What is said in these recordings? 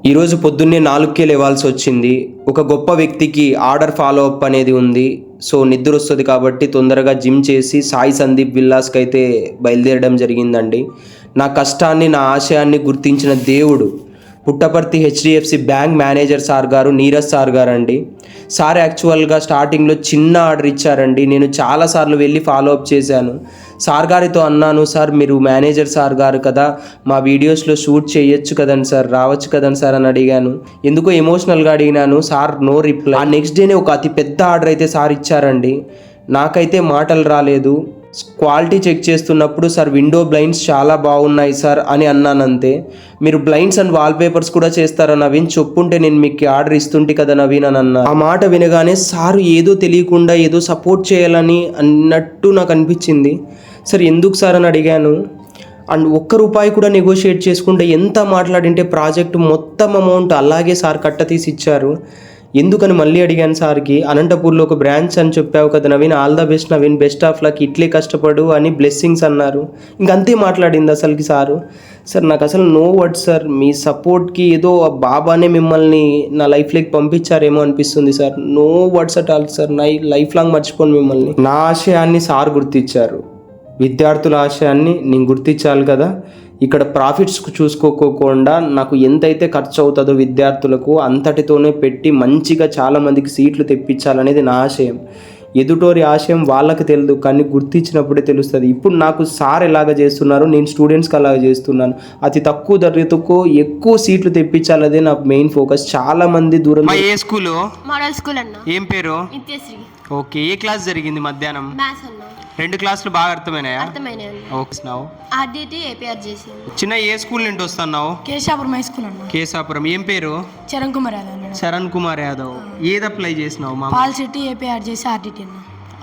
ఈరోజు పొద్దున్నే 4కే లేవాల్సి వచ్చింది. ఒక గొప్ప వ్యక్తికి ఆర్డర్ ఫాలో అప్ అనేది ఉంది. సో నిద్ర వస్తుంది కాబట్టి తొందరగా జిమ్ చేసి సాయి సందీప్ విల్లాస్కి అయితే బయలుదేరడం జరిగిందండి. నా కష్టాన్ని, నా ఆశయాన్ని గుర్తించిన దేవుడు Puttaparthi HDFC bank manager sir గారు, నీరజ్ సార్ గారు అండి. సార్ యాక్చువల్గా స్టార్టింగ్లో చిన్న ఆర్డర్ ఇచ్చారండి. నేను చాలాసార్లు వెళ్ళి ఫాలో అప్ చేశాను. సార్ గారితో అన్నాను, సార్ మీరు మేనేజర్ సార్ గారు కదా, మా వీడియోస్లో షూట్ చేయొచ్చు కదండి సార్, రావచ్చు కదండి సార్ అని అడిగాను. ఎందుకో ఎమోషనల్గా అడిగినాను. Sir no reply. ఆ నెక్స్ట్ డేనే ఒక అతి పెద్ద ఆర్డర్ అయితే సార్ ఇచ్చారండి. నాకైతే మాటలు రాలేదు. క్వాలిటీ చెక్ చేస్తున్నప్పుడు సార్ విండో బ్లైండ్స్ చాలా బాగున్నాయి సార్ అని అన్నానంతే. మీరు బ్లైండ్స్ అండ్ వాల్పేపర్స్ కూడా చేస్తారా నవీన్, చెప్పుంటే నేను మీకు ఆర్డర్ ఇస్తుంటే కదా నవీన్ అని అన్నా. ఆ మాట వినగానే సార్ ఏదో తెలియకుండా ఏదో సపోర్ట్ చేయాలని అన్నట్టు నాకు అనిపించింది. సార్ ఎందుకు సార్ అని అడిగాను. అండ్ ₹1 కూడా నెగోషియేట్ చేసుకుంటే ఎంత మాట్లాడింటే ప్రాజెక్టు మొత్తం అమౌంట్ అలాగే సార్ కట్ట తీసి ఇచ్చారు. ఎందుకని మళ్ళీ అడిగాను సార్కి. అనంతపూర్లో ఒక బ్రాంచ్ అని చెప్పావు కదా Naveen, all the best Naveen, best of luck, ఇట్లే కష్టపడు అని బ్లెస్సింగ్స్ అన్నారు. ఇంకంతే మాట్లాడింది అసలుకి సారు. సార్ నాకు అసలు నో వర్డ్స్ సార్. మీ సపోర్ట్కి ఏదో బాబానే మిమ్మల్ని నా లైఫ్లోకి పంపించారేమో అనిపిస్తుంది sir. No words at all sir. Life long మర్చిపోను మిమ్మల్ని. నా ఆశయాన్ని సార్ గుర్తించారు, విద్యార్థుల ఆశయాన్ని నేను గుర్తించాలి కదా. ఇక్కడ ప్రాఫిట్స్ చూసుకోకుండా నాకు ఎంతైతే ఖర్చు అవుతుందో విద్యార్థులకు అంతటితోనే పెట్టి మంచిగా చాలామందికి సీట్లు తెప్పించాలనేది నా ఆశయం. ఎదుటోరి ఆశయం వాళ్ళకి తెలియదు, కానీ గుర్తించినప్పుడే తెలుస్తుంది. ఇప్పుడు నాకు సార్ ఎలాగ చేస్తున్నారు, నేను స్టూడెంట్స్కి అలాగ చేస్తున్నాను. అతి తక్కువ ధరతో ఎక్కువ సీట్లు తెప్పించాలదే నా మెయిన్ ఫోకస్. చాలామంది దూరం. ఏ స్కూల్? మోడల్ స్కూల్ అన్న. ఏం పేరు? నిత్యశ్రీ. ఓకే. ఏ క్లాస్ జరిగింది మధ్యాహ్నం? మ్యాథ్స్ అన్న. 2 క్లాసులు బాగా అర్థమైనాయా? అర్థమైనాయి. ఓకే. ఆర్డిటి ఏపీఆర్ చేసి. చిన్న ఏ స్కూల్ నుండి వస్తున్నావు? కేశాపురం హై స్కూల్ అన్న. కేశాపురం. ఏం పేరు? చరణ్ కుమార్ యాదవ్. శరణ్ కుమార్ యాదవ్. ఏది అప్లై చేసినావు? మా పాల్ సిటీ ఏపీఆర్ చేసి ఆర్డిటి అన్న.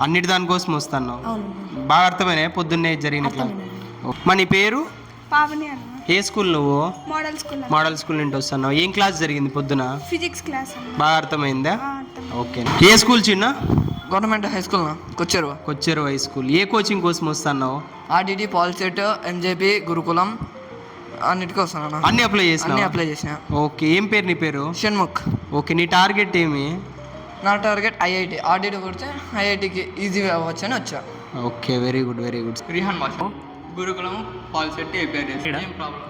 అన్నిటి దానికోసం వస్తున్నావు. అవును. బాగా అర్థమైనా పొద్దున్నే జరిగిన క్లాస్? మా నీ పేరు? పావని అన్న. ఏ స్కూల్ నువ్వు? Model school. మోడల్ స్కూల్ నుండి వస్తున్నావు. ఏం క్లాస్ జరిగింది పొద్దున? ఫిజిక్స్ క్లాస్ అన్న. బాగా అర్థమైందా? ఓకే. ఏ స్కూల్ చిన్న? Government high school Kocheru high school. ఏ కోచింగ్ కోసం వస్తున్నావు? ఆర్డిటి, పాల్సెట్, ఎంజేపీ, గురుకులం అన్నిటికీ వస్తాను. అన్ని అప్లై చేసిన. ఓకే. ఏం పేరు నీ పేరు? షణ్ముఖ్. ఓకే. నీ టార్గెట్ ఏమి? నా టార్గెట్ ఐఐటి. ఆర్డిటి కొడితే ఐఐటికి ఈజీగా అవ్వచ్చు అని వచ్చా. Okay. Very good, very good. Rehan భాష, గురుకులం, పాల్సెట్, ఏపీఆర్. ఏం ప్రాబ్లం?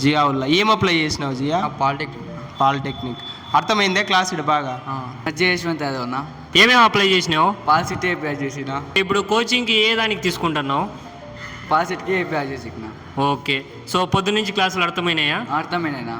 జియావుల్లా. ఏం అప్లై చేసినావు జియా? పాలిటెక్నిక్. అర్థమైందా క్లాస్ ఇటు బాగా? యశ్వంత్ యాదవ్ అన్న. ఏమేమి అప్లై చేసినావు? పాల్సెట్, ఏపీఆర్ చేసిన. ఇప్పుడు కోచింగ్కి ఏ దానికి తీసుకుంటున్నావు? పాల్సెట్కి ఏపీఆర్ చేసిన. ఓకే. సో పొద్దు నుంచి క్లాసులు అర్థమైనాయా? అర్థమైనా.